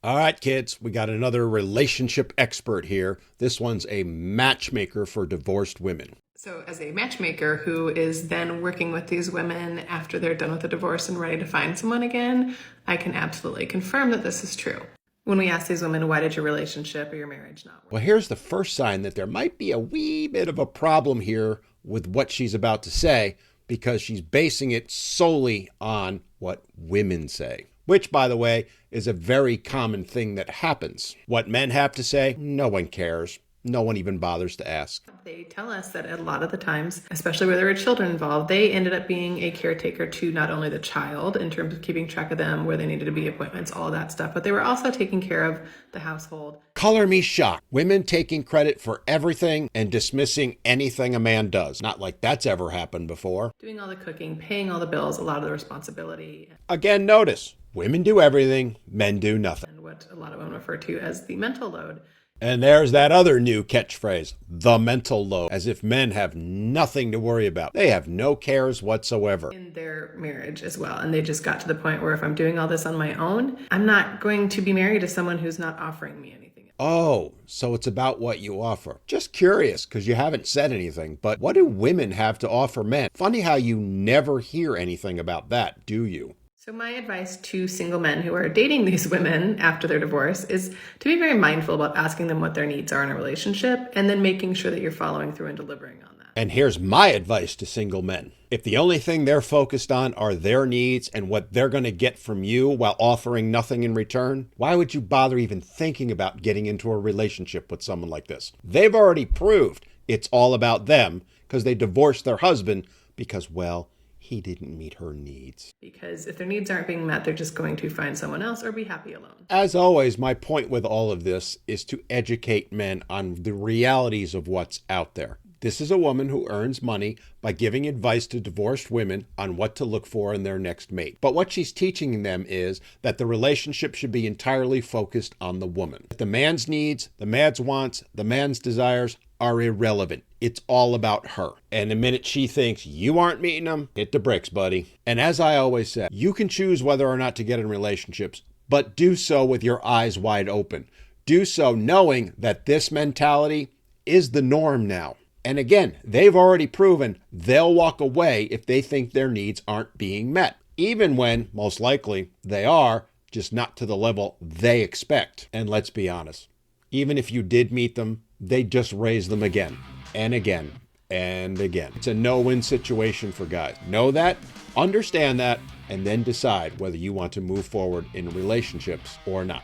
All right, kids, we got another relationship expert here. This one's a matchmaker for divorced women. So, as a matchmaker who is then working with these women after they're done with the divorce and ready to find someone again, I can absolutely confirm that this is true. When we ask these women, why did your relationship or your marriage not work? Well, here's the first sign that there might be a wee bit of a problem here with what she's about to say, because she's basing it solely on what women say. Which, by the way, is a very common thing that happens. What men have to say, no one cares. No one even bothers to ask. They tell us that a lot of the times, especially where there were children involved, they ended up being a caretaker to not only the child in terms of keeping track of them, where they needed to be appointments, all of that stuff, but they were also taking care of the household. Color me shocked. Women taking credit for everything and dismissing anything a man does. Not like that's ever happened before. Doing all the cooking, paying all the bills, a lot of the responsibility. Again, notice, women do everything, men do nothing. And what a lot of women refer to as the mental load. And there's that other new catchphrase, the mental load, as if men have nothing to worry about. They have no cares whatsoever. In their marriage as well. And they just got to the point where if I'm doing all this on my own, I'm not going to be married to someone who's not offering me anything. Oh, so it's about what you offer. Just curious, because you haven't said anything, but what do women have to offer men? Funny how you never hear anything about that, do you? So my advice to single men who are dating these women after their divorce is to be very mindful about asking them what their needs are in a relationship and then making sure that you're following through and delivering on that. And here's my advice to single men. If the only thing they're focused on are their needs and what they're going to get from you while offering nothing in return, why would you bother even thinking about getting into a relationship with someone like this? They've already proved it's all about them because they divorced their husband because, well, he didn't meet her needs. Because if their needs aren't being met, they're just going to find someone else or be happy alone. As always, my point with all of this is to educate men on the realities of what's out there. This is a woman who earns money by giving advice to divorced women on what to look for in their next mate. But what she's teaching them is that the relationship should be entirely focused on the woman. The man's needs, the man's wants, the man's desires are irrelevant. It's all about her. And the minute she thinks you aren't meeting them, hit the bricks, buddy. And as I always said, you can choose whether or not to get in relationships, but do so with your eyes wide open. Do so knowing that this mentality is the norm now. And again, they've already proven they'll walk away if they think their needs aren't being met, even when, most likely, they are, just not to the level they expect. And let's be honest, even if you did meet them, they'd just raise them again and again and again. It's a no-win situation for guys. Know that, understand that, and then decide whether you want to move forward in relationships or not.